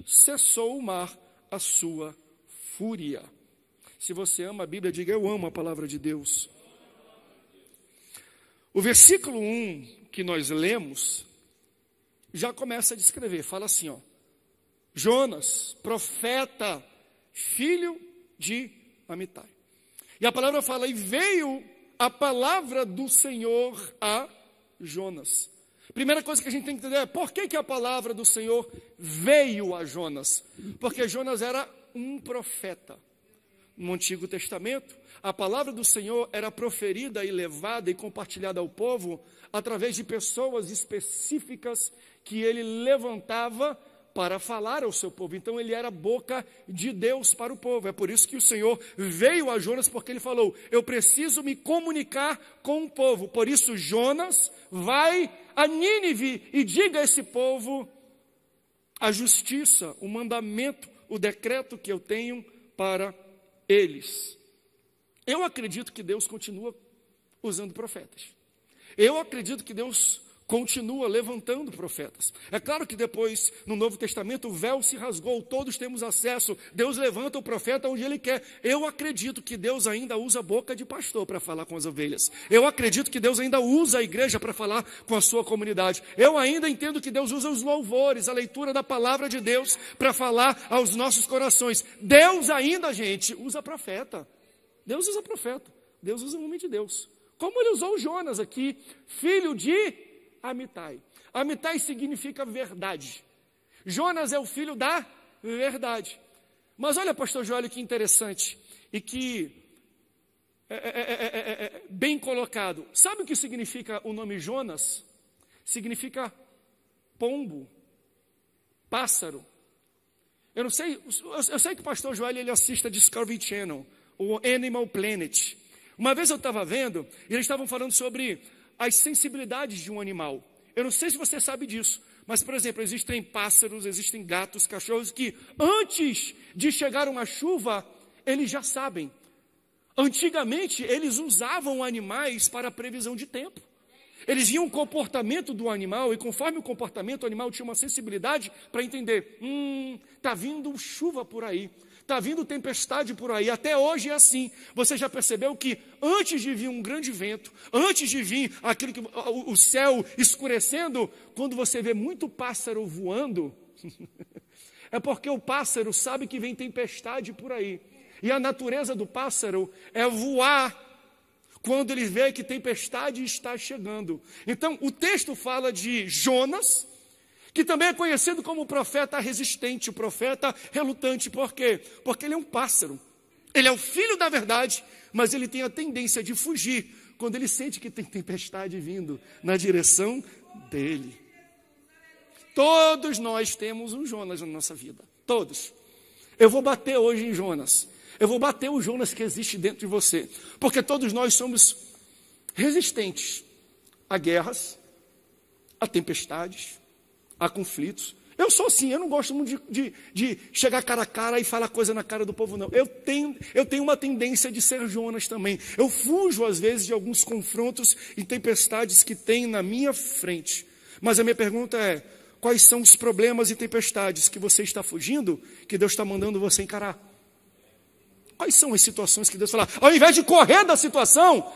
cessou o mar a sua fúria. Se você ama a Bíblia, diga: eu amo a palavra de Deus. O versículo 1 que nós lemos já começa a descrever, fala assim, Jonas, profeta, filho de Amitai. E a palavra fala: e veio a palavra do Senhor a Jonas. Primeira coisa que a gente tem que entender é por que a palavra do Senhor veio a Jonas. Porque Jonas era um profeta. No Antigo Testamento, a palavra do Senhor era proferida e levada e compartilhada ao povo através de pessoas específicas que ele levantava para falar ao seu povo. Então ele era a boca de Deus para o povo. É por isso que o Senhor veio a Jonas, porque ele falou: eu preciso me comunicar com o povo. Por isso Jonas vai a Nínive e diga a esse povo a justiça, o mandamento, o decreto que eu tenho para eles. Eu acredito que Deus continua usando profetas. Eu acredito que Deus continua levantando profetas. É claro que depois, no Novo Testamento, o véu se rasgou, todos temos acesso, Deus levanta o profeta onde Ele quer. Eu acredito que Deus ainda usa a boca de pastor para falar com as ovelhas. Eu acredito que Deus ainda usa a igreja para falar com a sua comunidade. Eu ainda entendo que Deus usa os louvores, a leitura da palavra de Deus para falar aos nossos corações. Deus ainda, gente, usa profeta. Deus usa profeta. Deus usa o homem de Deus. Como Ele usou Jonas aqui, filho de Amitai. Amitai significa verdade. Jonas é o filho da verdade. Mas olha, pastor Joel, que interessante e que bem colocado. Sabe o que significa o nome Jonas? Significa pombo, pássaro. Eu sei que o pastor Joel ele assiste a Discovery Channel, o Animal Planet. Uma vez eu estava vendo e eles estavam falando sobre as sensibilidades de um animal. Eu não sei se você sabe disso, mas, por exemplo, existem pássaros, existem gatos, cachorros que antes de chegar uma chuva, eles já sabem. Antigamente, eles usavam animais para a previsão de tempo. Eles viam o comportamento do animal e conforme o comportamento, o animal tinha uma sensibilidade para entender, está vindo chuva por aí. Está vindo tempestade por aí, até hoje é assim. Você já percebeu que antes de vir um grande vento, antes de vir aquilo que, o céu escurecendo, quando você vê muito pássaro voando, é porque o pássaro sabe que vem tempestade por aí. E a natureza do pássaro é voar quando ele vê que tempestade está chegando. Então, o texto fala de Jonas, que também é conhecido como o profeta resistente, o profeta relutante. Por quê? Porque ele é um pássaro. Ele é o filho da verdade, mas ele tem a tendência de fugir quando ele sente que tem tempestade vindo na direção dele. Todos nós temos um Jonas na nossa vida. Todos. Eu vou bater hoje em Jonas. Eu vou bater o Jonas que existe dentro de você. Porque todos nós somos resistentes a guerras, a tempestades, há conflitos. Eu sou assim, eu não gosto muito de chegar cara a cara e falar coisa na cara do povo, não. Eu tenho uma tendência de ser Jonas também. Eu fujo, às vezes, de alguns confrontos e tempestades que tem na minha frente. Mas a minha pergunta é, quais são os problemas e tempestades que você está fugindo, que Deus está mandando você encarar? Quais são as situações que Deus fala, ao invés de correr da situação,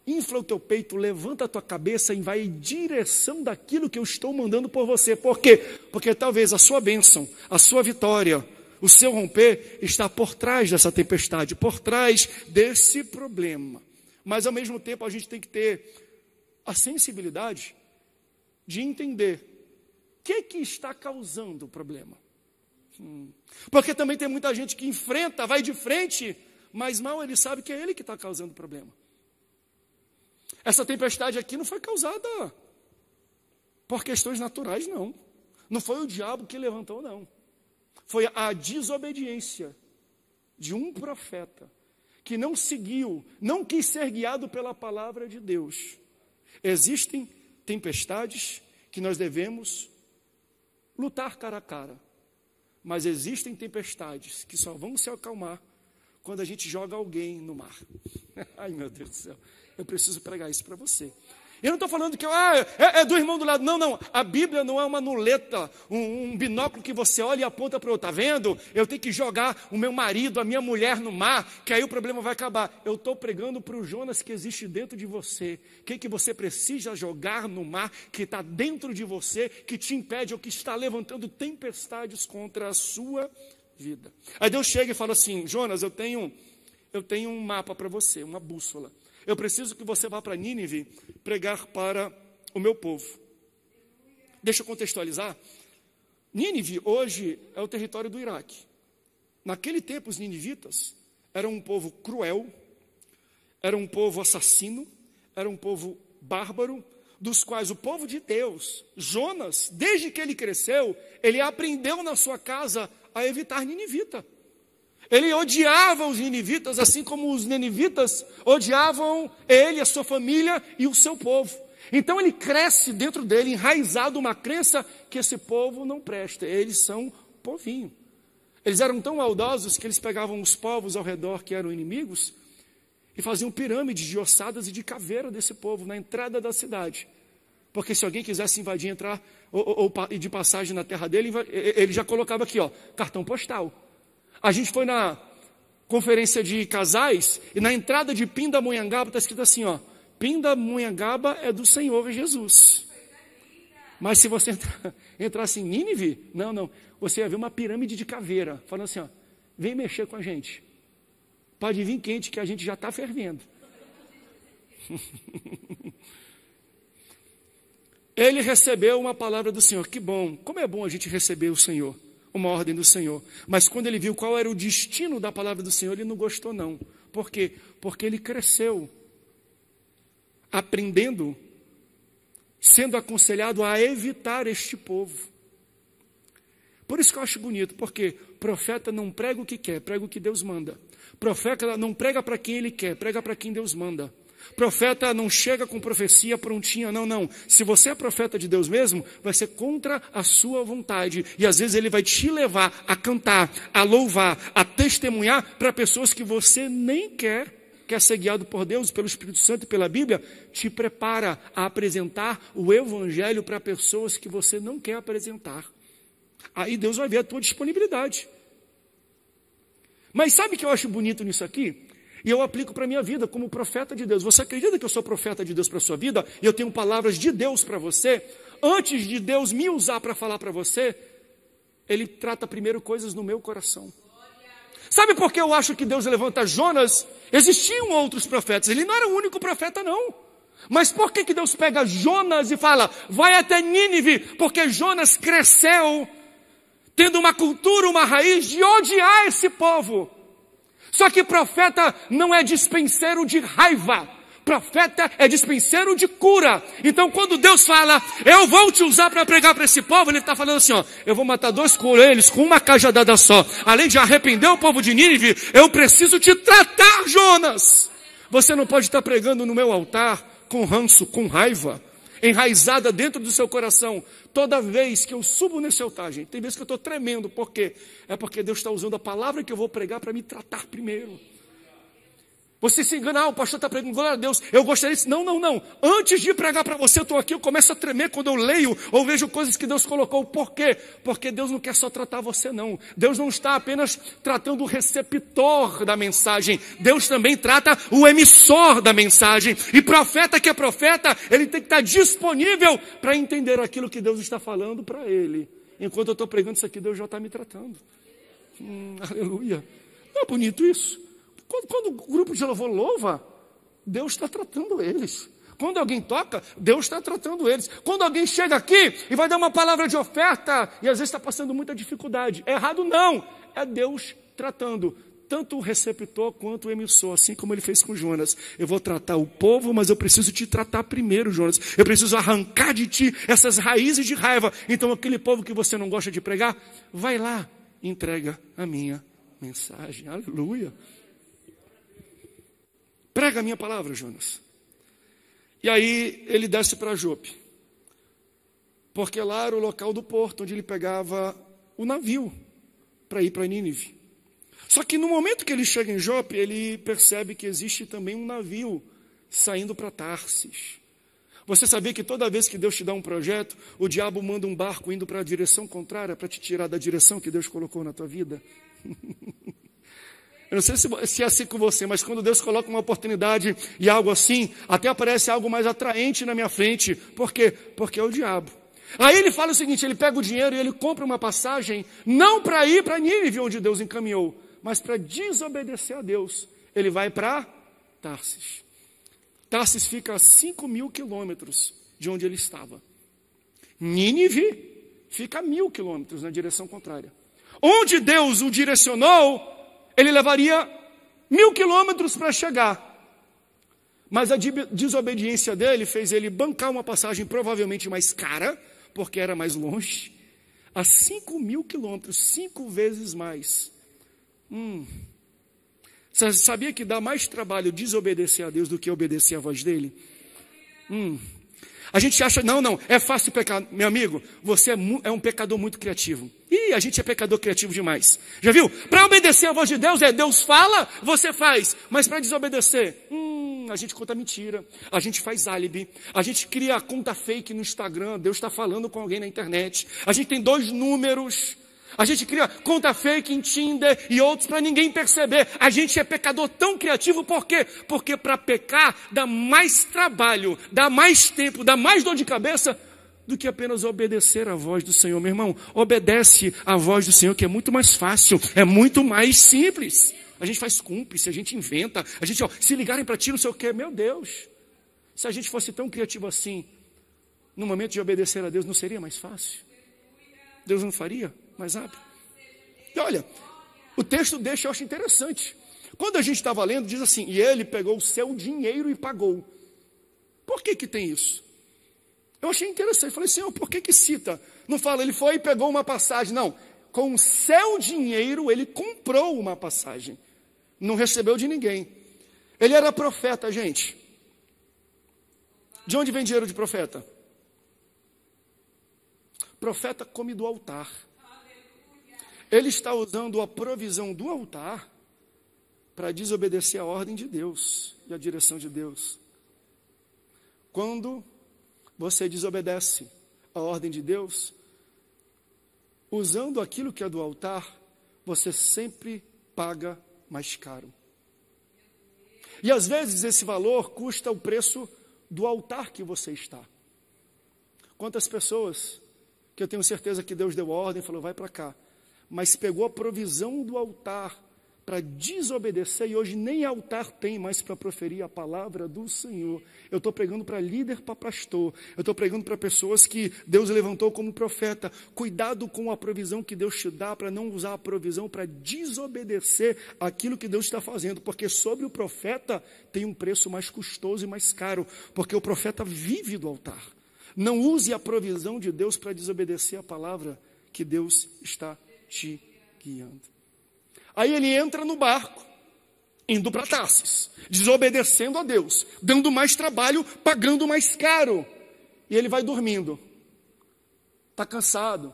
infla o teu peito, levanta a tua cabeça e vai em direção daquilo que eu estou mandando por você. Por quê? Porque talvez a sua bênção, a sua vitória, o seu romper está por trás dessa tempestade, por trás desse problema. Mas ao mesmo tempo a gente tem que ter a sensibilidade de entender o que está causando o problema. Porque também tem muita gente que enfrenta, vai de frente, mas mal ele sabe que é ele que está causando o problema. Essa tempestade aqui não foi causada por questões naturais, não. Não foi o diabo que levantou, não. Foi a desobediência de um profeta que não seguiu, não quis ser guiado pela palavra de Deus. Existem tempestades que nós devemos lutar cara a cara. Mas existem tempestades que só vão se acalmar quando a gente joga alguém no mar. Ai, meu Deus do céu. Eu preciso pregar isso para você. Eu não estou falando que é do irmão do lado. Não, não. A Bíblia não é uma muleta, um binóculo que você olha e aponta para o outro. Está vendo? Eu tenho que jogar o meu marido, a minha mulher no mar, que aí o problema vai acabar. Eu estou pregando para o Jonas que existe dentro de você. O que você precisa jogar no mar, que está dentro de você, que te impede ou que está levantando tempestades contra a sua vida. Aí Deus chega e fala assim: Jonas, eu tenho um mapa para você, uma bússola. Eu preciso que você vá para Nínive pregar para o meu povo. Deixa eu contextualizar. Nínive hoje é o território do Iraque. Naquele tempo os ninivitas eram um povo cruel, era um povo assassino, era um povo bárbaro, dos quais o povo de Deus, Jonas, desde que ele cresceu, ele aprendeu na sua casa a evitar ninivita. Ele odiava os ninivitas, assim como os ninivitas odiavam ele, a sua família e o seu povo. Então ele cresce dentro dele, enraizado uma crença que esse povo não presta, eles são povinho. Eles eram tão maldosos que eles pegavam os povos ao redor que eram inimigos e faziam pirâmides de ossadas e de caveira desse povo na entrada da cidade. Porque se alguém quisesse invadir, entrar ou de passagem na terra dele, ele já colocava aqui, cartão postal. A gente foi na conferência de casais e na entrada de Pindamonhangaba está escrito assim, Pindamonhangaba é do Senhor Jesus. Mas se você entrasse em Nínive, não, você ia ver uma pirâmide de caveira, falando assim, vem mexer com a gente. Pode vir quente que a gente já está fervendo. Ele recebeu uma palavra do Senhor. Que bom, como é bom a gente receber o Senhor, uma ordem do Senhor. Mas quando ele viu qual era o destino da palavra do Senhor, ele não gostou não. Por quê? Porque ele cresceu aprendendo, sendo aconselhado a evitar este povo. Por isso que eu acho bonito, porque profeta não prega o que quer, prega o que Deus manda. Profeta não prega para quem ele quer, prega para quem Deus manda. Profeta não chega com profecia prontinha, não. Se você é profeta de Deus mesmo, vai ser contra a sua vontade. E às vezes ele vai te levar a cantar, a louvar, a testemunhar para pessoas que você nem quer ser guiado por Deus, pelo Espírito Santo e pela Bíblia. Te prepara a apresentar o Evangelho para pessoas que você não quer apresentar. Aí Deus vai ver a tua disponibilidade. Mas sabe o que eu acho bonito nisso aqui? E eu aplico para a minha vida como profeta de Deus. Você acredita que eu sou profeta de Deus para a sua vida? E eu tenho palavras de Deus para você? Antes de Deus me usar para falar para você, Ele trata primeiro coisas no meu coração. Sabe por que eu acho que Deus levanta Jonas? Existiam outros profetas, ele não era o único profeta não. Mas por que Deus pega Jonas e fala, vai até Nínive? Porque Jonas cresceu tendo uma cultura, uma raiz de odiar esse povo. Só que profeta não é dispenseiro de raiva. Profeta é dispenseiro de cura. Então quando Deus fala, eu vou te usar para pregar para esse povo, Ele está falando assim, eu vou matar 2 coelhos com uma cajadada só. Além de arrepender o povo de Nínive, eu preciso te tratar, Jonas. Você não pode estar pregando no meu altar com ranço, com raiva, enraizada dentro do seu coração. Toda vez que eu subo nesse altar, gente, tem vezes que eu estou tremendo. Por quê? É porque Deus está usando a palavra que eu vou pregar para me tratar primeiro. Você se engana, o pastor está pregando, glória a Deus, eu gostaria disso. Não. Antes de pregar para você, eu estou aqui, eu começo a tremer quando eu leio ou vejo coisas que Deus colocou. Por quê? Porque Deus não quer só tratar você, não. Deus não está apenas tratando o receptor da mensagem. Deus também trata o emissor da mensagem. E profeta que é profeta, ele tem que estar disponível para entender aquilo que Deus está falando para ele. Enquanto eu estou pregando isso aqui, Deus já está me tratando. Aleluia. Não é bonito isso? Quando o grupo de louvor louva, Deus está tratando eles. Quando alguém toca, Deus está tratando eles. Quando alguém chega aqui e vai dar uma palavra de oferta, e às vezes está passando muita dificuldade. É errado não, é Deus tratando tanto o receptor quanto o emissor, assim como Ele fez com Jonas. Eu vou tratar o povo, mas eu preciso te tratar primeiro, Jonas. Eu preciso arrancar de ti essas raízes de raiva. Então aquele povo que você não gosta de pregar, vai lá e entrega a minha mensagem. Aleluia. Prega a minha palavra, Jonas. E aí ele desce para Jope. Porque lá era o local do porto, onde ele pegava o navio para ir para Nínive. Só que no momento que ele chega em Jope, ele percebe que existe também um navio saindo para Tarsis. Você sabia que toda vez que Deus te dá um projeto, o diabo manda um barco indo para a direção contrária para te tirar da direção que Deus colocou na tua vida? Eu não sei se é assim com você, mas quando Deus coloca uma oportunidade e algo assim, até aparece algo mais atraente na minha frente. Por quê? Porque é o diabo. Aí ele fala o seguinte, ele pega o dinheiro e ele compra uma passagem, não para ir para Nínive, onde Deus encaminhou, mas para desobedecer a Deus. Ele vai para Tarsis. Tarsis fica a 5.000 quilômetros de onde ele estava. Nínive fica a 1.000 quilômetros na direção contrária. Onde Deus o direcionou, ele levaria 1.000 quilômetros para chegar. Mas a desobediência dele fez ele bancar uma passagem provavelmente mais cara, porque era mais longe, a 5.000 quilômetros, 5 vezes mais. Você sabia que dá mais trabalho desobedecer a Deus do que obedecer a voz dele? A gente acha, não, é fácil pecar. Meu amigo, você é um pecador muito criativo. Ih, a gente é pecador criativo demais. Já viu? Para obedecer a voz de Deus, Deus fala, você faz. Mas para desobedecer, a gente conta mentira, a gente faz álibi, a gente cria conta fake no Instagram, Deus está falando com alguém na internet, a gente tem 2 números, a gente cria conta fake em Tinder e outros para ninguém perceber. A gente é pecador tão criativo, por quê? Porque para pecar dá mais trabalho, dá mais tempo, dá mais dor de cabeça do que apenas obedecer à voz do Senhor. Meu irmão, obedece à voz do Senhor, que é muito mais fácil, é muito mais simples. A gente faz cúmplice, a gente inventa, a gente, se ligarem para ti, não sei o quê. Meu Deus, se a gente fosse tão criativo assim, no momento de obedecer a Deus, não seria mais fácil? Deus não faria mais rápido? E olha, o texto deixa, eu acho interessante. Quando a gente estava lendo, diz assim, e ele pegou o seu dinheiro e pagou. Por que tem isso? Eu achei interessante, falei, Senhor, por que cita? Não fala, ele foi e pegou uma passagem, não. Com o seu dinheiro, ele comprou uma passagem. Não recebeu de ninguém. Ele era profeta, gente. De onde vem dinheiro de profeta? Profeta come do altar. Ele está usando a provisão do altar para desobedecer a ordem de Deus e a direção de Deus. Quando você desobedece a ordem de Deus, usando aquilo que é do altar, você sempre paga mais caro. E às vezes esse valor custa o preço do altar que você está. Quantas pessoas que eu tenho certeza que Deus deu ordem e falou, vai para cá, mas pegou a provisão do altar para desobedecer, e hoje nem altar tem mais para proferir a palavra do Senhor. Eu estou pregando para líder, para pastor, eu estou pregando para pessoas que Deus levantou como profeta. Cuidado com a provisão que Deus te dá, para não usar a provisão para desobedecer aquilo que Deus está fazendo, porque sobre o profeta tem um preço mais custoso e mais caro, porque o profeta vive do altar. Não use a provisão de Deus para desobedecer a palavra que Deus está te guiando. Aí ele entra no barco, indo para Tarsis, desobedecendo a Deus, dando mais trabalho, pagando mais caro. E ele vai dormindo. Está cansado.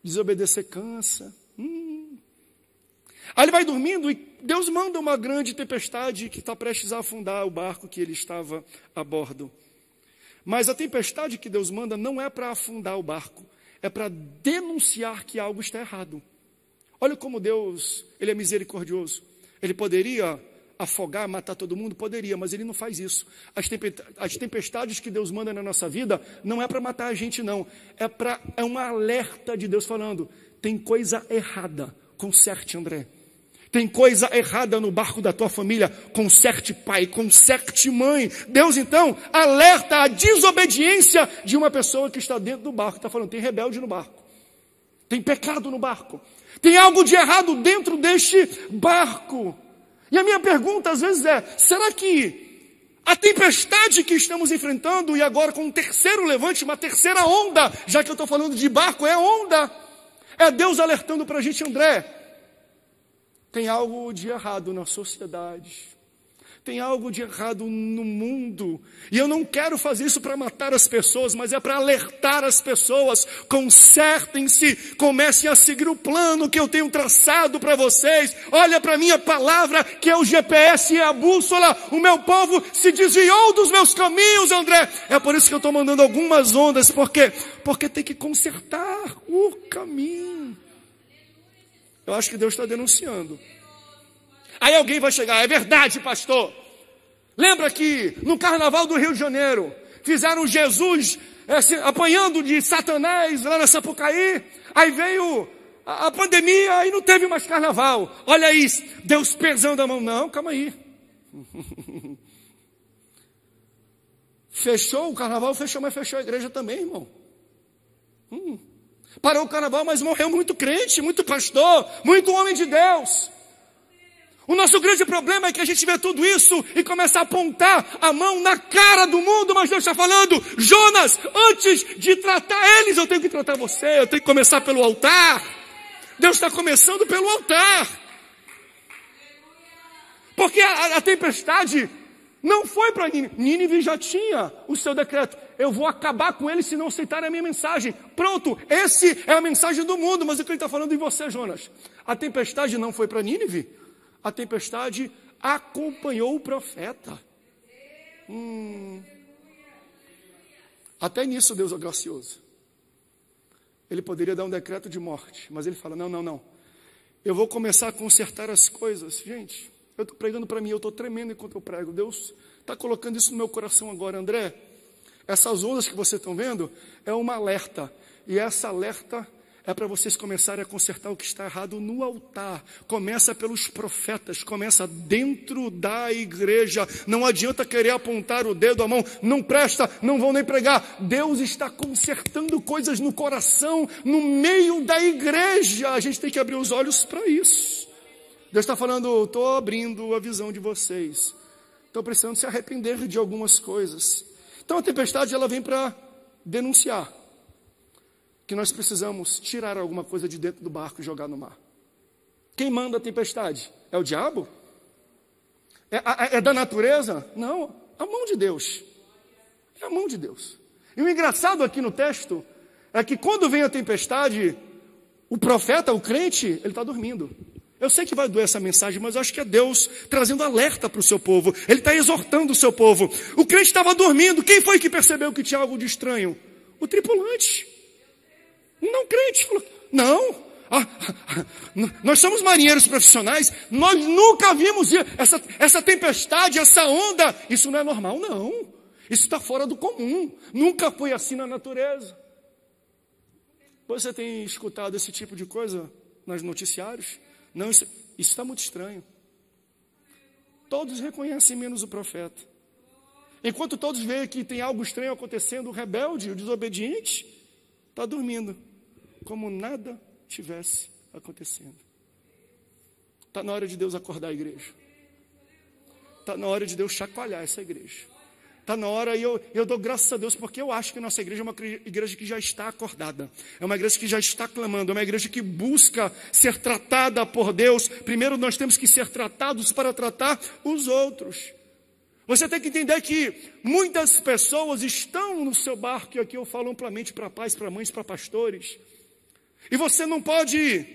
Desobedecer cansa. Aí ele vai dormindo e Deus manda uma grande tempestade que está prestes a afundar o barco que ele estava a bordo. Mas a tempestade que Deus manda não é para afundar o barco, é para denunciar que algo está errado. Olha como Deus, Ele é misericordioso. Ele poderia afogar, matar todo mundo? Poderia, mas Ele não faz isso. As tempestades que Deus manda na nossa vida não é para matar a gente, não. É um alerta de Deus falando, tem coisa errada, conserte, André. Tem coisa errada no barco da tua família, conserte pai, conserte mãe. Deus então alerta a desobediência de uma pessoa que está dentro do barco. Está falando, tem rebelde no barco. Tem pecado no barco. Tem algo de errado dentro deste barco. E a minha pergunta às vezes é, será que a tempestade que estamos enfrentando e agora com um terceiro levante, uma terceira onda, já que eu estou falando de barco, é onda, é Deus alertando para a gente, André, tem algo de errado na sociedade. Tem algo de errado no mundo. E eu não quero fazer isso para matar as pessoas, mas é para alertar as pessoas. Consertem-se, comecem a seguir o plano que eu tenho traçado para vocês. Olha para a minha palavra, que é o GPS e a bússola. O meu povo se desviou dos meus caminhos, André. É por isso que eu estou mandando algumas ondas. Por quê? Porque tem que consertar o caminho. Eu acho que Deus está denunciando. Aí alguém vai chegar, é verdade, pastor. Lembra que no carnaval do Rio de Janeiro, fizeram Jesus apanhando de Satanás lá na Sapucaí, aí veio a pandemia e não teve mais carnaval. Olha isso, Deus pesando a mão. Não, calma aí. Fechou o carnaval, fechou, mas fechou a igreja também, irmão. Parou o carnaval, mas morreu muito crente, muito pastor, muito homem de Deus. O nosso grande problema é que a gente vê tudo isso e começa a apontar a mão na cara do mundo, mas Deus está falando, Jonas, antes de tratar eles, eu tenho que tratar você, eu tenho que começar pelo altar. Deus está começando pelo altar. Porque a tempestade não foi para Nínive. Nínive já tinha o seu decreto. Eu vou acabar com eles se não aceitarem a minha mensagem. Pronto, essa é a mensagem do mundo, mas o que ele está falando em você, Jonas? A tempestade não foi para Nínive. A tempestade acompanhou o profeta. Até nisso Deus é gracioso. Ele poderia dar um decreto de morte, mas ele fala, não. Eu vou começar a consertar as coisas. Gente, eu estou pregando para mim, eu estou tremendo enquanto eu prego. Deus está colocando isso no meu coração agora. André, essas ondas que vocês estão vendo é uma alerta. E essa alerta é para vocês começarem a consertar o que está errado no altar. Começa pelos profetas, começa dentro da igreja. Não adianta querer apontar o dedo, a mão, não presta, não vão nem pregar. Deus está consertando coisas no coração, no meio da igreja. A gente tem que abrir os olhos para isso. Deus está falando, estou abrindo a visão de vocês. Estão precisando se arrepender de algumas coisas. Então a tempestade ela vem para denunciar que nós precisamos tirar alguma coisa de dentro do barco e jogar no mar. Quem manda a tempestade? É o diabo? É da natureza? Não, a mão de Deus. É a mão de Deus. E o engraçado aqui no texto é que quando vem a tempestade, o profeta, o crente, ele está dormindo. Eu sei que vai doer essa mensagem, mas eu acho que é Deus trazendo alerta para o seu povo. Ele está exortando o seu povo. O crente estava dormindo. Quem foi que percebeu que tinha algo de estranho? O tripulante. Não crente. Não. Nós somos marinheiros profissionais. Nós nunca vimos essa tempestade, essa onda. Isso não é normal, não. Isso está fora do comum. Nunca foi assim na natureza. Você tem escutado esse tipo de coisa nos noticiários? Não, isso está muito estranho. Todos reconhecem menos o profeta. Enquanto todos veem que tem algo estranho acontecendo, o rebelde, o desobediente, está dormindo, como nada tivesse acontecendo. Está na hora de Deus acordar a igreja. Está na hora de Deus chacoalhar essa igreja. Está na hora, e eu dou graças a Deus, porque eu acho que nossa igreja é uma igreja que já está acordada. É uma igreja que já está clamando, é uma igreja que busca ser tratada por Deus. Primeiro nós temos que ser tratados para tratar os outros. Você tem que entender que muitas pessoas estão no seu barco, e aqui eu falo amplamente para pais, para mães, para pastores. E você não pode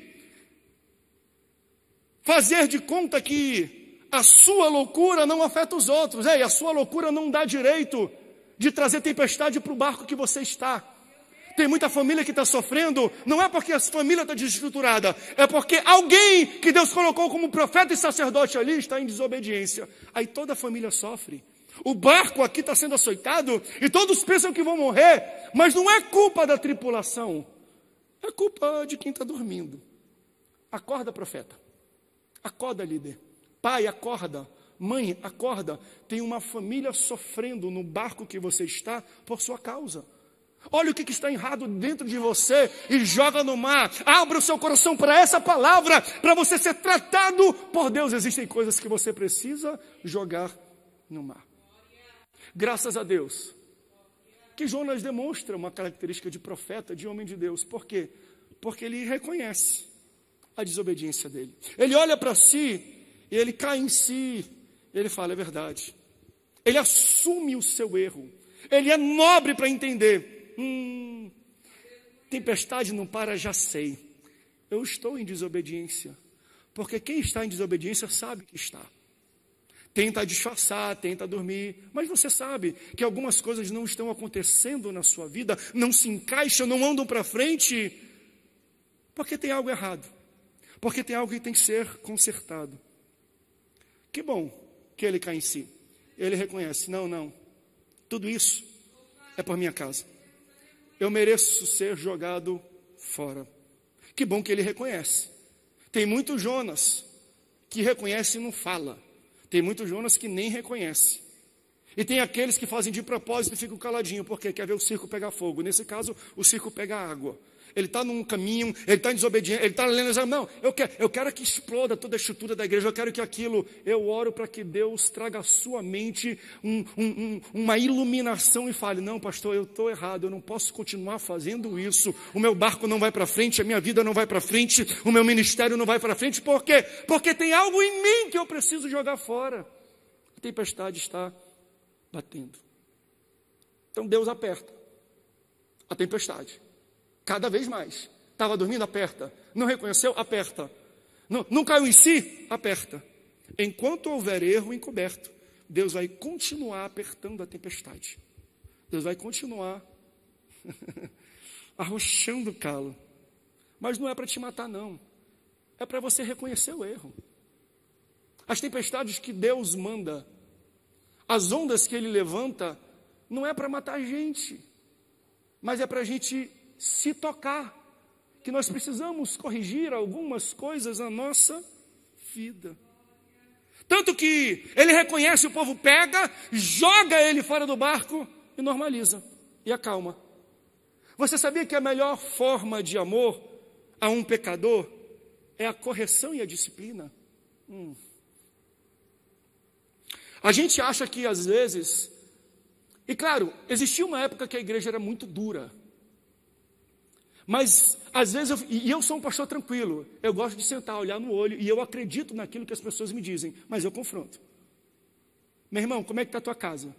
fazer de conta que a sua loucura não afeta os outros. A sua loucura não dá direito de trazer tempestade para o barco que você está. Tem muita família que está sofrendo, não é porque a família está desestruturada, é porque alguém que Deus colocou como profeta e sacerdote ali está em desobediência. Aí toda a família sofre. O barco aqui está sendo açoitado e todos pensam que vão morrer, mas não é culpa da tripulação, é culpa de quem está dormindo. Acorda, profeta. Acorda, líder. Pai, acorda. Mãe, acorda. Tem uma família sofrendo no barco que você está por sua causa. Olha o que está errado dentro de você e joga no mar. Abra o seu coração para essa palavra, para você ser tratado por Deus. Existem coisas que você precisa jogar no mar. Graças a Deus que Jonas demonstra uma característica de profeta, de homem de Deus. Por quê? Porque ele reconhece a desobediência dele. Ele olha para si e ele cai em si, Ele fala, é verdade. Ele assume o seu erro. Ele é nobre para entender. Tempestade não para, já sei. Eu estou em desobediência. Porque quem está em desobediência sabe que está. Tenta disfarçar, tenta dormir. Mas você sabe que algumas coisas não estão acontecendo na sua vida, não se encaixam, não andam para frente, porque tem algo errado. Porque tem algo que tem que ser consertado. Que bom que ele cai em si. Ele reconhece, não, tudo isso é por minha casa. Eu mereço ser jogado fora. Que bom que ele reconhece. Tem muito Jonas que reconhece e não fala. Tem muito Jonas que nem reconhece. E tem aqueles que fazem de propósito e ficam caladinhos, porque quer ver o circo pegar fogo. Nesse caso, o circo pega água. Ele está num caminho, ele está em desobediência, ele está lendo, não, eu quero que exploda toda a estrutura da igreja, eu quero que aquilo, eu oro para que Deus traga à sua mente uma iluminação e fale, não pastor, eu estou errado, eu não posso continuar fazendo isso, o meu barco não vai para frente, a minha vida não vai para frente, o meu ministério não vai para frente, por quê? Porque tem algo em mim que eu preciso jogar fora. A tempestade está batendo. Então Deus aperta a tempestade. Cada vez mais. Estava dormindo, aperta. Não reconheceu, aperta. Não caiu em si, aperta. Enquanto houver erro encoberto, Deus vai continuar apertando a tempestade. Deus vai continuar arrochando o calo. Mas não é para te matar, não. É para você reconhecer o erro. As tempestades que Deus manda, as ondas que Ele levanta, não é para matar a gente, mas é para a gente se tocar, que nós precisamos corrigir algumas coisas na nossa vida. Tanto que ele reconhece, o povo pega, joga ele fora do barco e normaliza, e acalma. Você sabia que a melhor forma de amor a um pecador é a correção e a disciplina? A gente acha que às vezes, e claro, existia uma época que a igreja era muito dura, mas, às vezes, eu sou um pastor tranquilo, eu gosto de sentar, olhar no olho, e eu acredito naquilo que as pessoas me dizem, mas eu confronto. Meu irmão, como é que está a tua casa?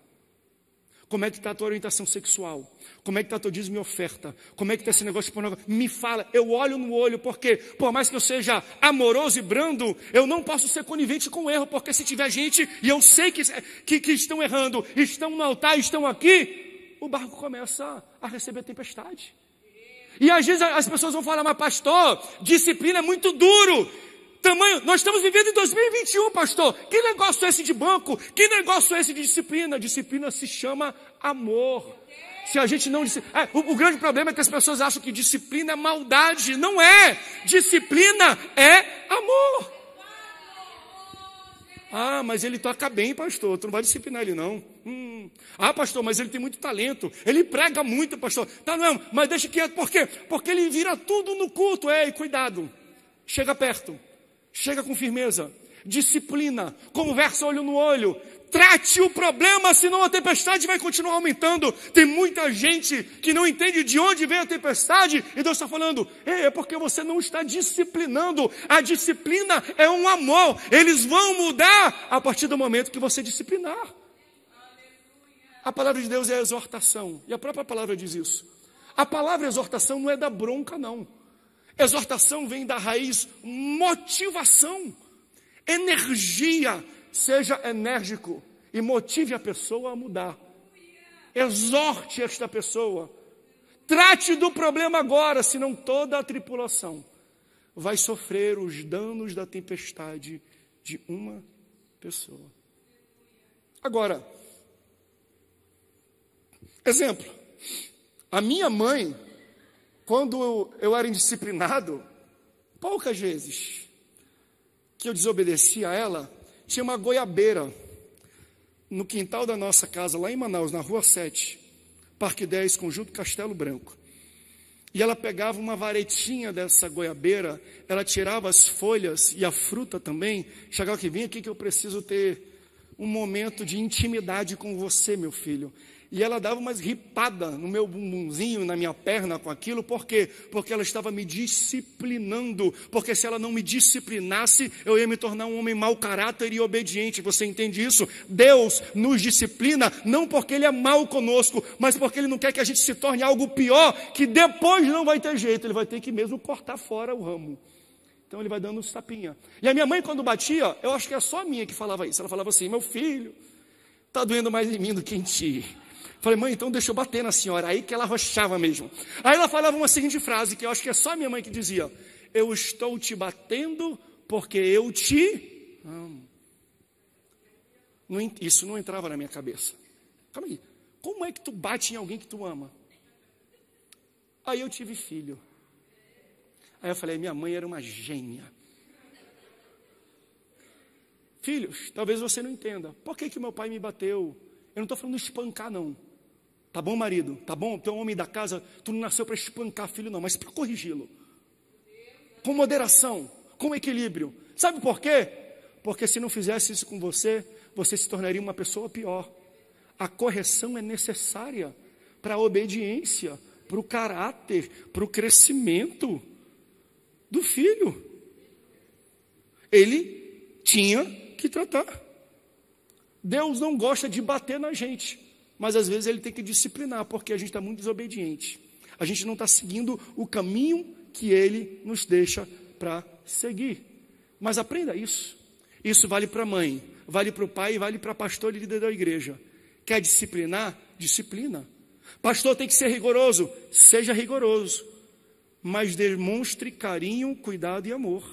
Como é que está a tua orientação sexual? Como é que está a tua dízimo e oferta? Como é que está esse negócio de pornografia? Me fala, eu olho no olho, porque por mais que eu seja amoroso e brando, eu não posso ser conivente com o erro, porque se tiver gente, e eu sei que estão errando, estão no altar, estão aqui, o barco começa a receber tempestade. E às vezes as pessoas vão falar, mas pastor, disciplina é muito duro. Nós estamos vivendo em 2021, pastor. Que negócio é esse de banco? Que negócio é esse de disciplina? Disciplina se chama amor. Se a gente não... o grande problema é que as pessoas acham que disciplina é maldade. Não é. Disciplina é amor. Ah, mas ele toca bem, pastor. Tu não vai disciplinar ele, não. Ah, pastor, mas ele tem muito talento. Ele prega muito, pastor. Tá, não, mas deixa quieto. Por quê? Porque ele vira tudo no culto. Ei, cuidado. Chega perto. Chega com firmeza. Disciplina. Conversa olho no olho. Trate o problema, senão a tempestade vai continuar aumentando. Tem muita gente que não entende de onde vem a tempestade. E Deus está falando, é porque você não está disciplinando. A disciplina é um amor. Eles vão mudar a partir do momento que você disciplinar. A palavra de Deus é a exortação. E a própria palavra diz isso. A palavra exortação não é da bronca, não. Exortação vem da raiz motivação. Energia. Seja enérgico e motive a pessoa a mudar. Exorte esta pessoa. Trate do problema agora, senão toda a tripulação vai sofrer os danos da tempestade de uma pessoa. Agora, exemplo. A minha mãe, quando eu era indisciplinado, poucas vezes que eu desobedecia a ela, tinha uma goiabeira no quintal da nossa casa, lá em Manaus, na Rua 7, Parque 10, Conjunto Castelo Branco. E ela pegava uma varetinha dessa goiabeira, ela tirava as folhas e a fruta também, chegava aqui, vem aqui que eu preciso ter um momento de intimidade com você, meu filho. E ela dava umas ripadas no meu bumbumzinho, na minha perna com aquilo. Por quê? Porque ela estava me disciplinando. Porque se ela não me disciplinasse, eu ia me tornar um homem mau caráter e obediente. Você entende isso? Deus nos disciplina, não porque Ele é mau conosco, mas porque Ele não quer que a gente se torne algo pior, que depois não vai ter jeito. Ele vai ter que mesmo cortar fora o ramo. Então Ele vai dando uns tapinha. E a minha mãe, quando batia, eu acho que é só a minha que falava isso. Ela falava assim: meu filho, está doendo mais em mim do que em ti. Falei: mãe, então deixa eu bater na senhora. Aí que ela arrochava mesmo. Aí ela falava uma seguinte frase, que eu acho que é só a minha mãe que dizia: eu estou te batendo porque eu te amo. Isso não entrava na minha cabeça. Calma aí, como é que tu bate em alguém que tu ama? Aí eu tive filho. Aí eu falei: minha mãe era uma gênia. Filhos, talvez você não entenda. Por que meu pai me bateu? Eu não estou falando de espancar, não. Tá bom, marido? Tá bom? Tu é um homem da casa, tu não nasceu para espancar filho, não, mas para corrigi-lo. Com moderação, com equilíbrio. Sabe por quê? Porque se não fizesse isso com você, você se tornaria uma pessoa pior. A correção é necessária para a obediência, para o caráter, para o crescimento do filho. Ele tinha que tratar. Deus não gosta de bater na gente, mas às vezes Ele tem que disciplinar, porque a gente está muito desobediente. A gente não está seguindo o caminho que Ele nos deixa para seguir. Mas aprenda isso. Isso vale para a mãe, vale para o pai, vale para pastor e líder da igreja. Quer disciplinar? Disciplina. Pastor tem que ser rigoroso? Seja rigoroso. Mas demonstre carinho, cuidado e amor.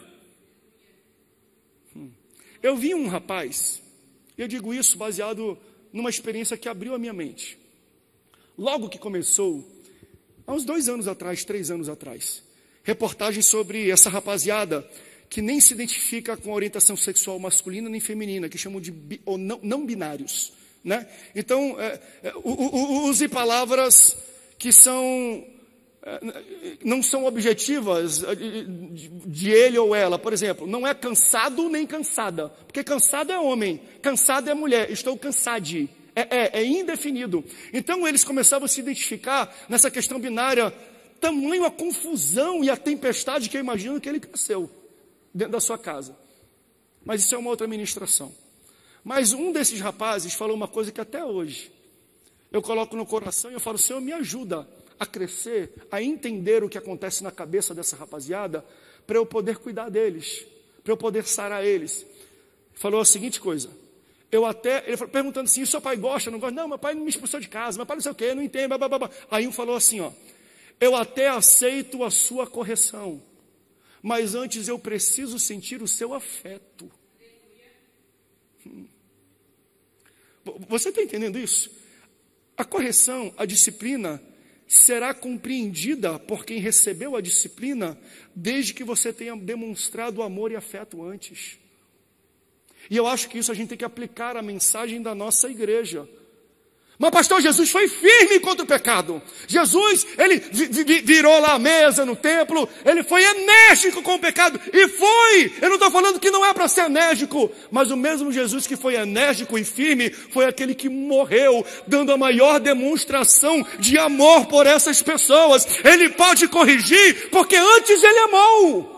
Eu vi um rapaz, eu digo isso baseado numa experiência que abriu a minha mente. Logo que começou, há uns 2 anos atrás, 3 anos atrás, reportagem sobre essa rapaziada que nem se identifica com a orientação sexual masculina nem feminina, que chamam de ou não binários, né? Então, use palavras que não são objetivas de ele ou ela. Por exemplo, não é cansado nem cansada, porque cansado é homem, cansada é mulher. Estou cansado, é indefinido. Então eles começavam a se identificar nessa questão binária. Tamanho a confusão e a tempestade que eu imagino que ele cresceu dentro da sua casa. Mas isso é uma outra ministração. Mas um desses rapazes falou uma coisa que até hoje eu coloco no coração e eu falo: Senhor, me ajuda a crescer, a entender o que acontece na cabeça dessa rapaziada, para eu poder cuidar deles, para eu poder sarar eles. Falou a seguinte coisa: ele falou, perguntando assim: o seu pai gosta, não gosta? Não, meu pai me expulsou de casa, meu pai não sei o quê, não entende, blá, blá, blá. Aí um falou assim, ó: eu até aceito a sua correção, mas antes eu preciso sentir o seu afeto. Você está entendendo isso? A correção, a disciplina, será compreendida por quem recebeu a disciplina, desde que você tenha demonstrado amor e afeto antes. E eu acho que isso a gente tem que aplicar à mensagem da nossa igreja. Mas pastor, Jesus foi firme contra o pecado. Jesus, ele virou lá a mesa no templo, ele foi enérgico com o pecado, e foi. Eu não estou falando que não é para ser enérgico, mas o mesmo Jesus que foi enérgico e firme, foi aquele que morreu, dando a maior demonstração de amor por essas pessoas. Ele pode corrigir, porque antes ele amou.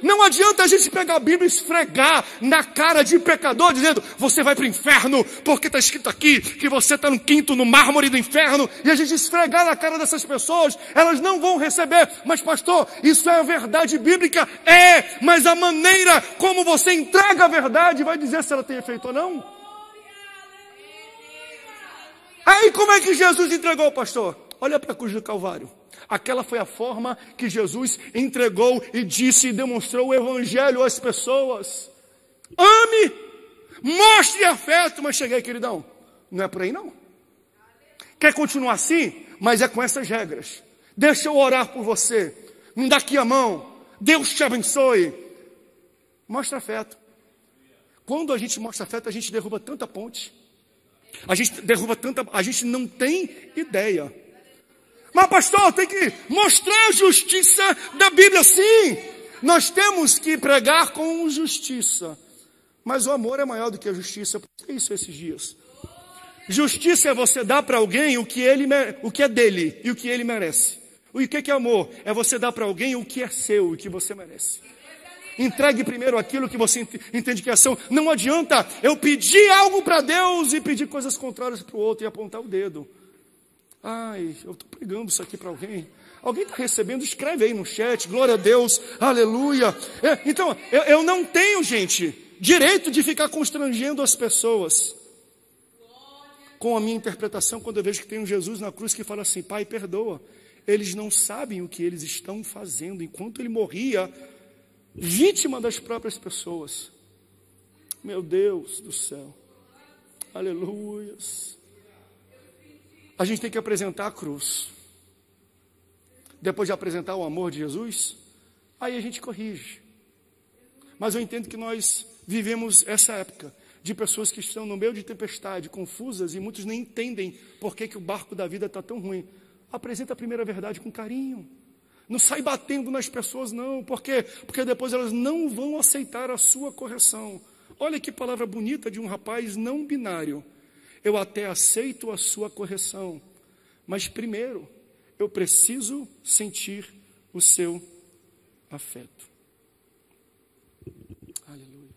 Não adianta a gente pegar a Bíblia e esfregar na cara de pecador, dizendo: você vai para o inferno, porque está escrito aqui que você está no quinto, no mármore do inferno, e a gente esfregar na cara dessas pessoas, elas não vão receber. Mas pastor, isso é a verdade bíblica? É, mas a maneira como você entrega a verdade vai dizer se ela tem efeito ou não. Aí como é que Jesus entregou, pastor? Olha para a cruz do Calvário. Aquela foi a forma que Jesus entregou e disse e demonstrou o evangelho às pessoas. Ame, mostre afeto, mas cheguei, queridão. Não é por aí não. Quer continuar assim? Mas é com essas regras. Deixa eu orar por você. Me dá aqui a mão. Deus te abençoe. Mostra afeto. Quando a gente mostra afeto, a gente derruba tanta ponte. A gente não tem ideia. Mas pastor, tem que mostrar a justiça da Bíblia. Sim, nós temos que pregar com justiça. Mas o amor é maior do que a justiça. Por que isso esses dias? Justiça é você dar para alguém o que é dele e o que ele merece. E o que é amor? É você dar para alguém o que é seu e o que você merece. Entregue primeiro aquilo que você entende que é seu. Não adianta eu pedir algo para Deus e pedir coisas contrárias para o outro e apontar o dedo. Ai, eu estou pregando isso aqui para alguém. Alguém está recebendo? Escreve aí no chat. Glória a Deus, aleluia. Então, eu não tenho, gente, direito de ficar constrangendo as pessoas com a minha interpretação, quando eu vejo que tem um Jesus na cruz que fala assim: Pai, perdoa, eles não sabem o que eles estão fazendo, enquanto ele morria, vítima das próprias pessoas. Meu Deus do céu, aleluias. A gente tem que apresentar a cruz. Depois de apresentar o amor de Jesus, aí a gente corrige. Mas eu entendo que nós vivemos essa época de pessoas que estão no meio de tempestade, confusas, e muitos nem entendem por que o barco da vida está tão ruim. Apresenta a primeira verdade com carinho. Não sai batendo nas pessoas, não. Por quê? Porque depois elas não vão aceitar a sua correção. Olha que palavra bonita de um rapaz não binário. Eu até aceito a sua correção, mas primeiro eu preciso sentir o seu afeto. Aleluia.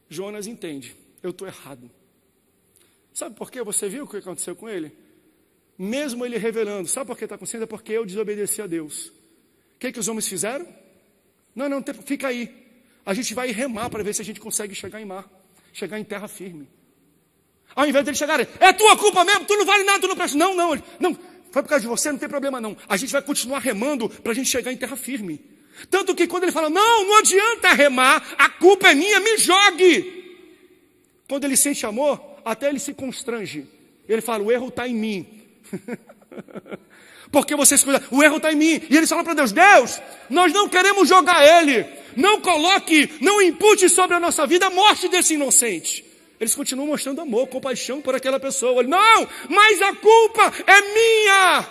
Jonas entende, eu estou errado. Sabe por quê? Você viu o que aconteceu com ele? Mesmo ele revelando, sabe por que está acontecendo? É porque eu desobedeci a Deus. O que os homens fizeram? Não, fica aí. A gente vai remar para ver se a gente consegue chegar em mar, chegar em terra firme. Ao invés deles chegarem, é tua culpa mesmo, tu não vale nada, tu não presta. Não, foi por causa de você, não tem problema não. A gente vai continuar remando para a gente chegar em terra firme. Tanto que quando ele fala, não adianta remar, a culpa é minha, me jogue. Quando ele sente amor, até ele se constrange. Ele fala, o erro está em mim. Porque você escolhe, o erro está em mim. E eles falam para Deus, nós não queremos jogar ele. Não coloque, não impute sobre a nossa vida a morte desse inocente. Eles continuam mostrando amor, compaixão por aquela pessoa. Não, mas a culpa é minha.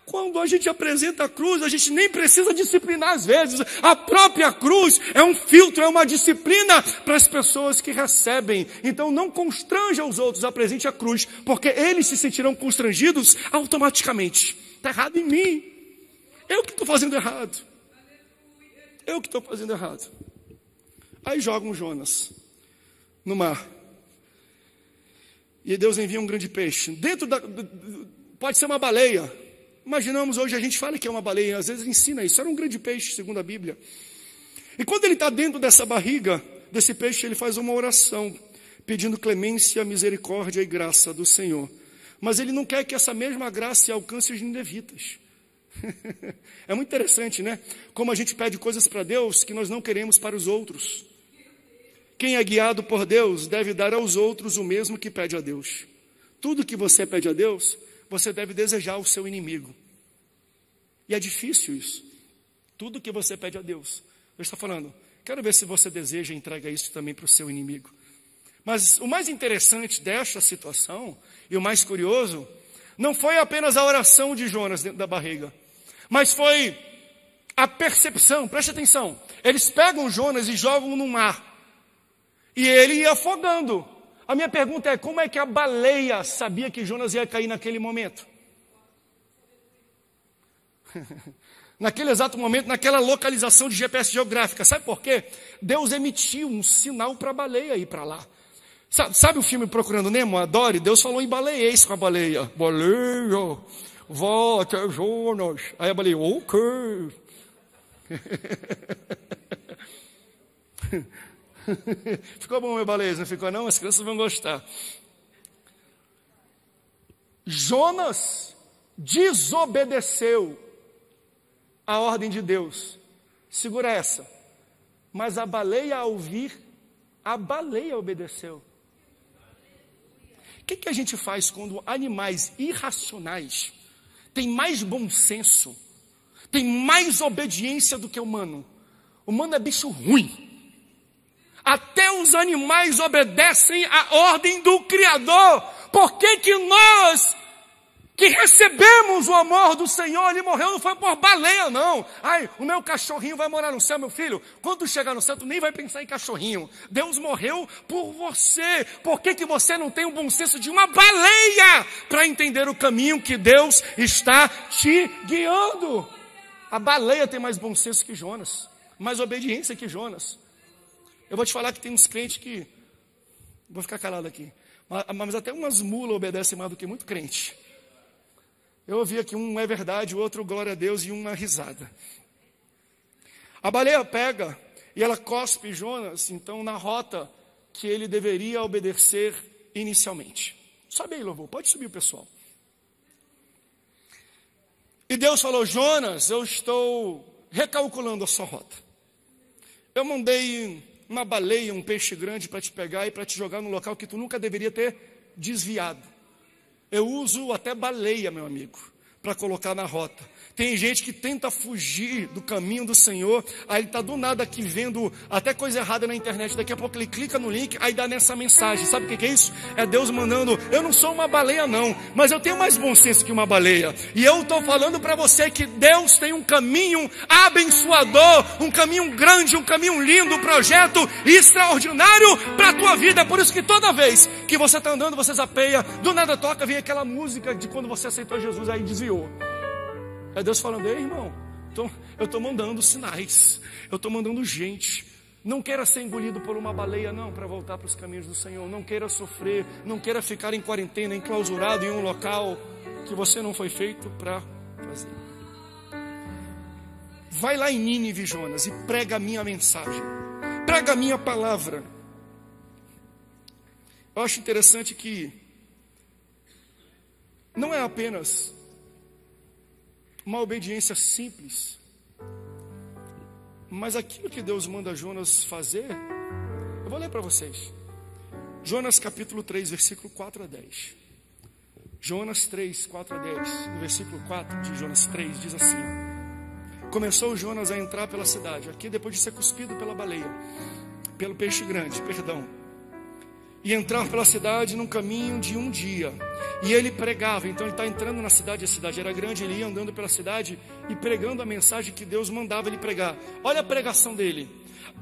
Quando a gente apresenta a cruz, a gente nem precisa disciplinar às vezes. A própria cruz é um filtro, é uma disciplina para as pessoas que recebem. Então não constranja os outros, apresente a cruz, porque eles se sentirão constrangidos automaticamente. Está errado em mim. Eu que estou fazendo errado. Aí jogam Jonas no mar. E Deus envia um grande peixe. Pode ser uma baleia. Imaginamos hoje, a gente fala que é uma baleia, às vezes ensina isso. Era um grande peixe, segundo a Bíblia. E quando ele está dentro dessa barriga, desse peixe, ele faz uma oração, pedindo clemência, misericórdia e graça do Senhor. Mas ele não quer que essa mesma graça alcance os ninivitas. É muito interessante, né? Como a gente pede coisas para Deus que nós não queremos para os outros. Quem é guiado por Deus deve dar aos outros o mesmo que pede a Deus. Tudo que você pede a Deus, você deve desejar ao seu inimigo. E é difícil isso. Tudo que você pede a Deus. Deus está falando, quero ver se você deseja e entrega isso também para o seu inimigo. Mas o mais interessante desta situação, e o mais curioso, não foi apenas a oração de Jonas dentro da barriga, mas foi a percepção. Preste atenção. Eles pegam Jonas e jogam no mar. E ele ia afogando. A minha pergunta é, como é que a baleia sabia que Jonas ia cair naquele momento? Naquele exato momento, naquela localização de GPS geográfica. Sabe por quê? Deus emitiu um sinal para a baleia ir para lá. Sabe o filme Procurando Nemo, a Dory? Deus falou em baleiês com a baleia. Baleia, volta, Jonas. Aí a baleia, ok. Ficou bom, meu baleia, não ficou não? As crianças vão gostar. Jonas desobedeceu a ordem de Deus. Segura essa. Mas a baleia, ao vir, a baleia obedeceu. O que a gente faz quando animais irracionais têm mais bom senso, têm mais obediência do que o humano? O humano é bicho ruim. Até os animais obedecem à ordem do Criador. Por que nós que recebemos o amor do Senhor. Ele morreu, não foi por baleia, não. Ai, o meu cachorrinho vai morar no céu, meu filho. Quando tu chegar no céu, tu nem vai pensar em cachorrinho. Deus morreu por você. Por que que você não tem o bom senso de uma baleia para entender o caminho que Deus está te guiando? A baleia tem mais bom senso que Jonas, mais obediência que Jonas. Eu vou te falar que tem uns crentes que... Vou ficar calado aqui. Mas até umas mulas obedecem mais do que muito crente. Eu ouvi aqui um é verdade, o outro glória a Deus e uma risada. A baleia pega e ela cospe Jonas, então, na rota que ele deveria obedecer inicialmente. Sobe aí, louvor, pode subir o pessoal. E Deus falou: Jonas, eu estou recalculando a sua rota. Eu mandei uma baleia, um peixe grande para te pegar e para te jogar num local que tu nunca deveria ter desviado. Eu uso até baleia, meu amigo, para colocar na rota. Tem gente que tenta fugir do caminho do Senhor, aí ele está do nada aqui vendo até coisa errada na internet, daqui a pouco ele clica no link, aí dá nessa mensagem. Sabe o que é isso? É Deus mandando: eu não sou uma baleia não, mas eu tenho mais bom senso que uma baleia. E eu estou falando para você que Deus tem um caminho abençoador, um caminho grande, um caminho lindo, um projeto extraordinário para a tua vida. Por isso que toda vez que você está andando, você zapeia, do nada toca, vem aquela música de quando você aceitou Jesus, aí desviou. É Deus falando: ei, irmão, eu estou mandando sinais, eu estou mandando gente. Não queira ser engolido por uma baleia, não, para voltar para os caminhos do Senhor. Não queira sofrer, não queira ficar em quarentena, enclausurado em um local que você não foi feito para fazer. Vai lá em Nínive, Jonas, e prega a minha mensagem, prega a minha palavra. Eu acho interessante que não é apenas uma obediência simples, mas aquilo que Deus manda Jonas fazer, eu vou ler para vocês. Jonas capítulo 3, versículo 4 a 10. Jonas 3, 4 a 10. No versículo 4 de Jonas 3 diz assim: começou Jonas a entrar pela cidade, aqui depois de ser cuspido pela baleia, pelo peixe grande, e entrar pela cidade num caminho de um dia. E ele pregava. Então ele está entrando na cidade, a cidade era grande, ele ia andando pela cidade e pregando a mensagem que Deus mandava ele pregar. Olha a pregação dele: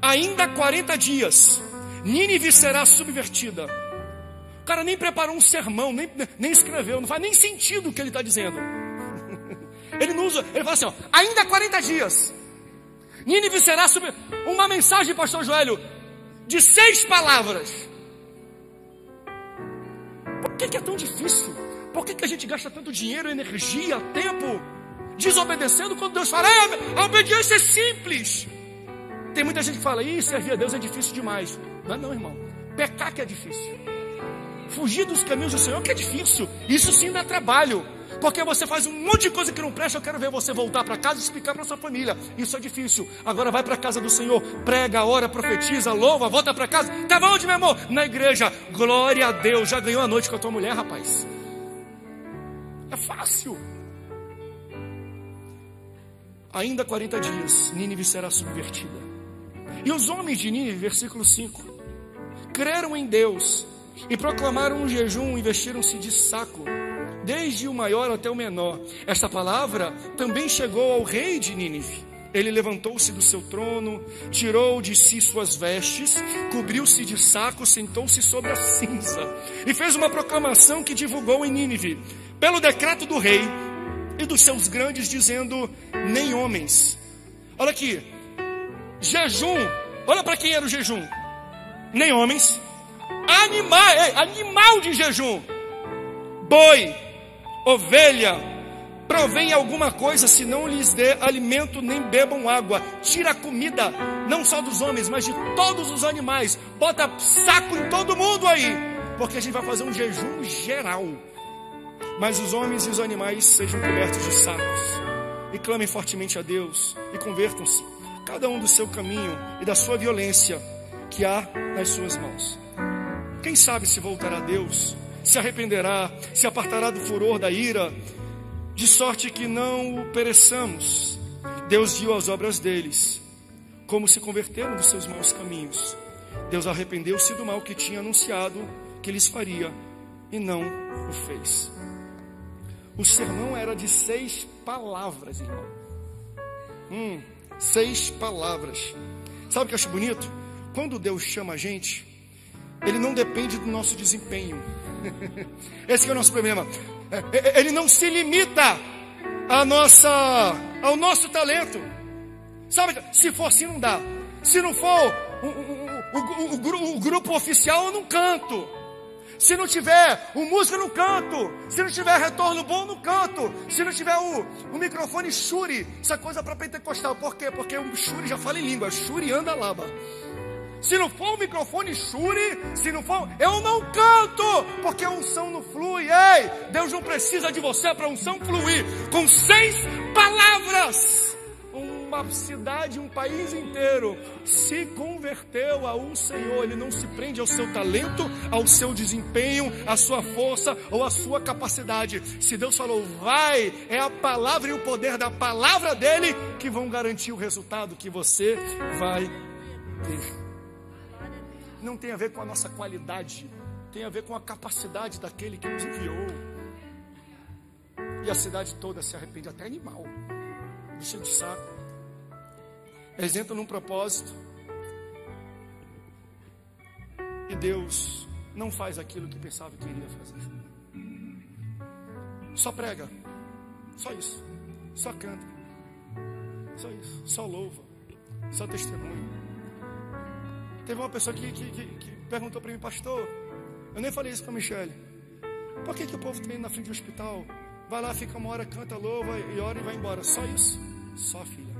ainda 40 dias Nínive será subvertida. O cara nem preparou um sermão, nem escreveu, não faz nem sentido o que ele está dizendo. Ele não usa, ele fala assim: ó, ainda 40 dias Nínive será subvertida. Uma mensagem, pastor Joelho, de 6 palavras. Por que é tão difícil? Por que a gente gasta tanto dinheiro, energia, tempo desobedecendo quando Deus fala: a obediência é simples? Tem muita gente que fala: servir a Deus é difícil demais. Não, irmão, pecar que é difícil, fugir dos caminhos do Senhor que é difícil. Isso sim dá trabalho, porque você faz um monte de coisa que não presta. Eu quero ver você voltar para casa e explicar para sua família: isso é difícil. Agora vai para a casa do Senhor, prega, ora, profetiza, louva, volta para casa. Estava onde, meu amor? Na igreja. Glória a Deus, já ganhou a noite com a tua mulher, rapaz. É fácil. Ainda 40 dias Nínive será subvertida. E os homens de Nínive, versículo 5, creram em Deus e proclamaram um jejum e vestiram-se de saco, desde o maior até o menor. Esta palavra também chegou ao rei de Nínive. Ele levantou-se do seu trono, tirou de si suas vestes, cobriu-se de saco, sentou-se sobre a cinza e fez uma proclamação que divulgou em Nínive, pelo decreto do rei e dos seus grandes, dizendo: nem homens. Olha aqui, jejum. Olha para quem era o jejum: nem homens. Animal de jejum. Boi, ovelha, provém alguma coisa, se não lhes dê alimento, nem bebam água. Tira a comida, não só dos homens, mas de todos os animais. Bota saco em todo mundo aí, porque a gente vai fazer um jejum geral. Mas os homens e os animais sejam cobertos de sacos, e clamem fortemente a Deus, e convertam-se, cada um do seu caminho e da sua violência que há nas suas mãos. Quem sabe se voltará a Deus, se arrependerá, se apartará do furor da ira, de sorte que não o pereçamos. Deus viu as obras deles, como se converteram dos seus maus caminhos. Deus arrependeu-se do mal que tinha anunciado que lhes faria, e não o fez. O sermão era de 6 palavras, irmão. 6 palavras. Sabe o que eu acho bonito? Quando Deus chama a gente, Ele não depende do nosso desempenho. Esse é o nosso problema. Ele não se limita ao nosso talento. Sabe, se for assim não dá. Se não for o grupo oficial, eu não canto. Se não tiver o músico, eu não canto. Se não tiver retorno bom, eu não canto. Se não tiver o microfone Shuri, essa coisa para pentecostal. Por quê? Porque o Shuri já fala em língua. Shuri anda lá. Se não for o microfone Shuri, se não for, eu não canto, porque a unção não flui. Ei, Deus não precisa de você para a unção fluir. Com 6 palavras, uma cidade, um país inteiro se converteu ao Senhor. Ele não se prende ao seu talento, ao seu desempenho, à sua força ou à sua capacidade. Se Deus falou, vai, é a palavra e o poder da palavra dele que vão garantir o resultado que você vai ter. Não tem a ver com a nossa qualidade, tem a ver com a capacidade daquele que nos enviou. E a cidade toda se arrepende, até animal, bicho de saco. Eles entram num propósito e Deus não faz aquilo que pensava que iria fazer. Só prega, só isso, só canta, só isso, só louva, só testemunha. Teve uma pessoa que perguntou para mim, pastor, eu nem falei isso para a Michele, por que o povo está indo na frente do hospital? Vai lá, fica uma hora, canta, louva e ora e vai embora. Só isso? Só, filha.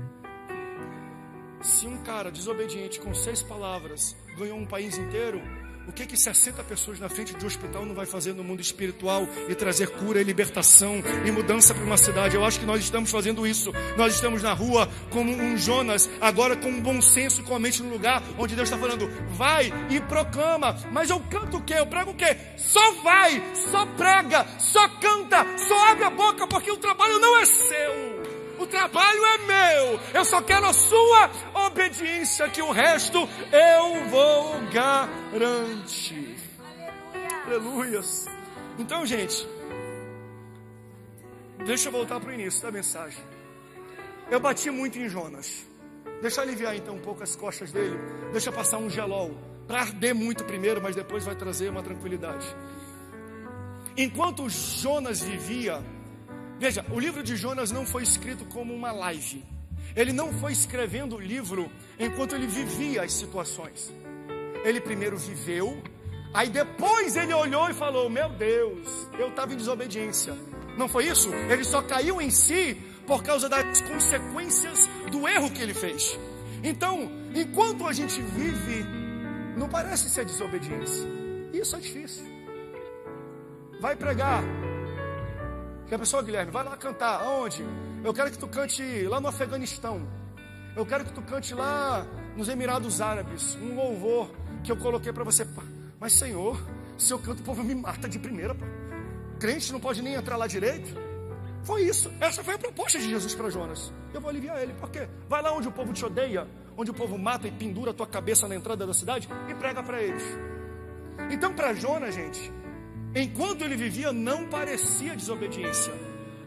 Se um cara desobediente com 6 palavras ganhou um país inteiro, o que 60 pessoas na frente de um hospital não vai fazer no mundo espiritual e trazer cura e libertação e mudança para uma cidade? Eu acho que nós estamos fazendo isso. Nós estamos na rua como um Jonas, agora com um bom senso, com a mente no lugar onde Deus está falando, vai e proclama. Mas eu canto o quê? Eu prego o quê? Só vai, só prega, só canta, só abre a boca, porque o trabalho não é seu. O trabalho é meu. Eu só quero a sua obediência, que o resto eu vou garantir. Aleluias. Então, gente, deixa eu voltar para o início da mensagem. Eu bati muito em Jonas. Deixa eu aliviar então um pouco as costas dele. Deixa eu passar um gelol para arder muito primeiro, mas depois vai trazer uma tranquilidade. Enquanto Jonas vivia, veja, o livro de Jonas não foi escrito como uma live. Ele não foi escrevendo o livro enquanto ele vivia as situações. Ele primeiro viveu, aí depois ele olhou e falou, meu Deus, eu estava em desobediência. Não foi isso? Ele só caiu em si por causa das consequências do erro que ele fez. Então, enquanto a gente vive, não parece ser desobediência. Isso é difícil. Vai pregar. Já pensou, Guilherme? Vai lá cantar. Aonde? Eu quero que tu cante lá no Afeganistão. Eu quero que tu cante lá nos Emirados Árabes. Um louvor que eu coloquei para você. Mas, Senhor, se eu canto, o povo me mata de primeira. Crente não pode nem entrar lá direito. Foi isso. Essa foi a proposta de Jesus para Jonas. Eu vou aliviar ele. Por quê? Vai lá onde o povo te odeia, onde o povo mata e pendura a tua cabeça na entrada da cidade e prega para eles. Então, para Jonas, gente, enquanto ele vivia, não parecia desobediência,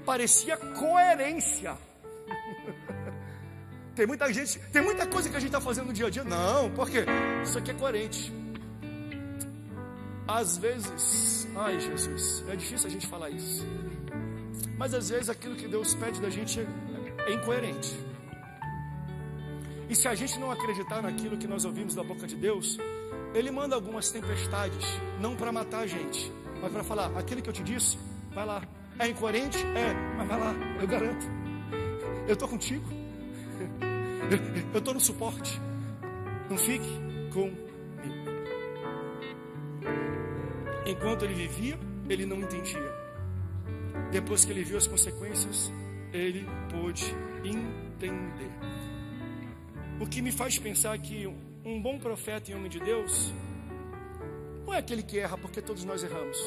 parecia coerência. Tem muita gente, tem muita coisa que a gente está fazendo no dia a dia. Não, por quê? Isso aqui é coerente. Às vezes, ai Jesus, é difícil a gente falar isso, mas às vezes aquilo que Deus pede da gente é incoerente. E se a gente não acreditar naquilo que nós ouvimos da boca de Deus, Ele manda algumas tempestades, não para matar a gente, mas para falar, aquilo que eu te disse, vai lá. É incoerente? É, mas vai lá, eu garanto. Eu estou contigo. Eu estou no suporte. Não fique comigo. Enquanto ele vivia, ele não entendia. Depois que ele viu as consequências, ele pôde entender. O que me faz pensar que um bom profeta e homem de Deus não é aquele que erra, porque todos nós erramos.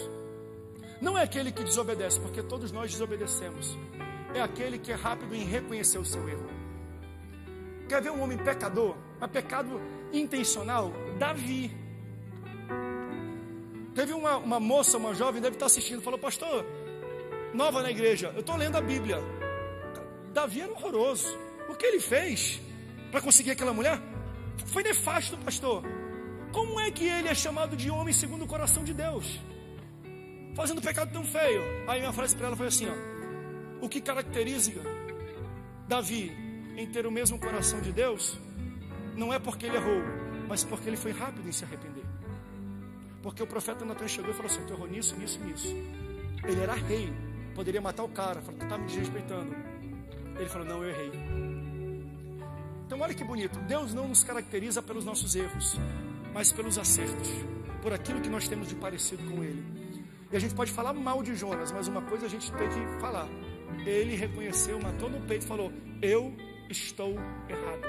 Não é aquele que desobedece, porque todos nós desobedecemos. É aquele que é rápido em reconhecer o seu erro. Quer ver um homem pecador? Mas pecado intencional? Davi. Teve uma moça, uma jovem, deve estar assistindo, falou, pastor, nova na igreja, eu estou lendo a Bíblia. Davi era horroroso. O que ele fez para conseguir aquela mulher foi nefasto, pastor. Como é que ele é chamado de homem segundo o coração de Deus? Fazendo um pecado tão feio. Aí minha frase para ela foi assim, ó: o que caracteriza Davi em ter o mesmo coração de Deus não é porque ele errou, mas porque ele foi rápido em se arrepender. Porque o profeta Natan chegou e falou assim: tu errou nisso, nisso, nisso. Ele era rei, poderia matar o cara. Falou: tu está me desrespeitando. Ele falou: não, eu errei. Então olha que bonito. Deus não nos caracteriza pelos nossos erros, mas pelos acertos, por aquilo que nós temos de parecido com Ele. E a gente pode falar mal de Jonas, mas uma coisa a gente tem que falar: ele reconheceu, matou no peito e falou: eu estou errado,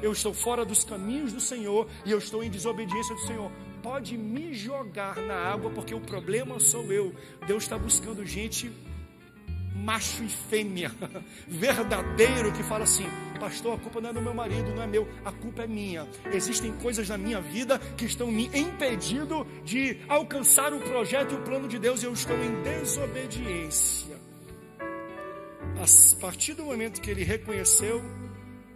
eu estou fora dos caminhos do Senhor e eu estou em desobediência do Senhor. Pode me jogar na água, porque o problema sou eu. Deus está buscando gente macho e fêmea, verdadeiro, que fala assim: pastor, a culpa não é do meu marido, não é meu, a culpa é minha. Existem coisas na minha vida que estão me impedindo de alcançar o projeto e o plano de Deus, e eu estou em desobediência. A partir do momento que ele reconheceu,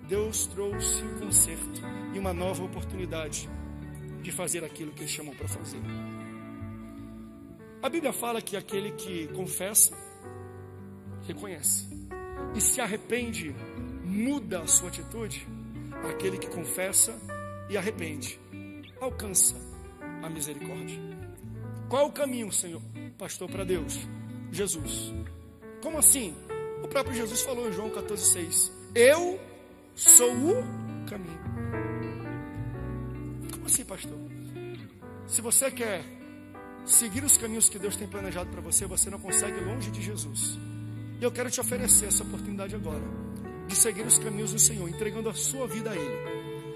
Deus trouxe um conserto e uma nova oportunidade de fazer aquilo que ele chamou para fazer. A Bíblia fala que aquele que confessa, reconhece, e se arrepende, muda a sua atitude. Aquele que confessa e arrepende alcança a misericórdia. Qual é o caminho, Senhor? Pastor, para Deus? Jesus. Como assim? O próprio Jesus falou em João 14,6: eu sou o caminho. Como assim, pastor? Se você quer seguir os caminhos que Deus tem planejado para você, você não consegue longe de Jesus. E eu quero te oferecer essa oportunidade agora, de seguir os caminhos do Senhor, entregando a sua vida a Ele,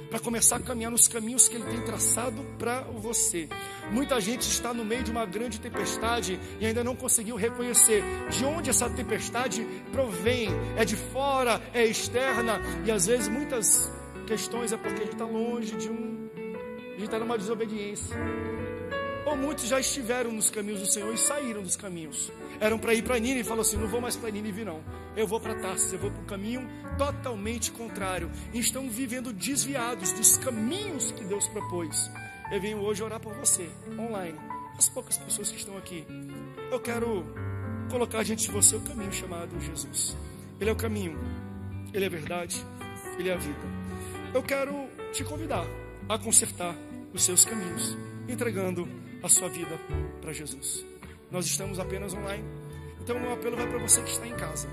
para começar a caminhar nos caminhos que Ele tem traçado para você. Muita gente está no meio de uma grande tempestade e ainda não conseguiu reconhecer de onde essa tempestade provém. É de fora, é externa, e às vezes muitas questões é porque a gente está longe a gente está numa desobediência. Ou muitos já estiveram nos caminhos do Senhor e saíram dos caminhos. Eram para ir para Nínive e falou assim: não vou mais para Nínive não, eu vou para Tarsis, eu vou para um caminho totalmente contrário. E estão vivendo desviados dos caminhos que Deus propôs. Eu venho hoje orar por você, online, as poucas pessoas que estão aqui. Eu quero colocar diante de você o caminho chamado Jesus. Ele é o caminho, Ele é a verdade, Ele é a vida. Eu quero te convidar a consertar os seus caminhos, entregando a sua vida para Jesus. Nós estamos apenas online, então o meu apelo vai para você que está em casa.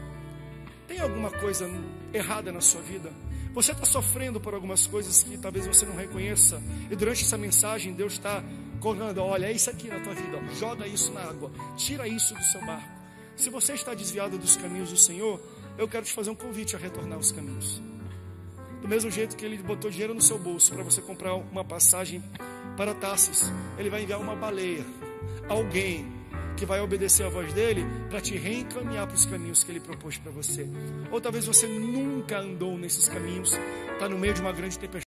Tem alguma coisa errada na sua vida? Você está sofrendo por algumas coisas que talvez você não reconheça, e durante essa mensagem Deus está colocando: olha, é isso aqui na tua vida, ó, joga isso na água, tira isso do seu barco. Se você está desviado dos caminhos do Senhor, eu quero te fazer um convite a retornar aos caminhos. Do mesmo jeito que Ele botou dinheiro no seu bolso para você comprar uma passagem para Tarsis, Ele vai enviar uma baleia, alguém que vai obedecer a voz dele para te reencaminhar para os caminhos que Ele propôs para você. Ou talvez você nunca andou nesses caminhos, está no meio de uma grande tempestade.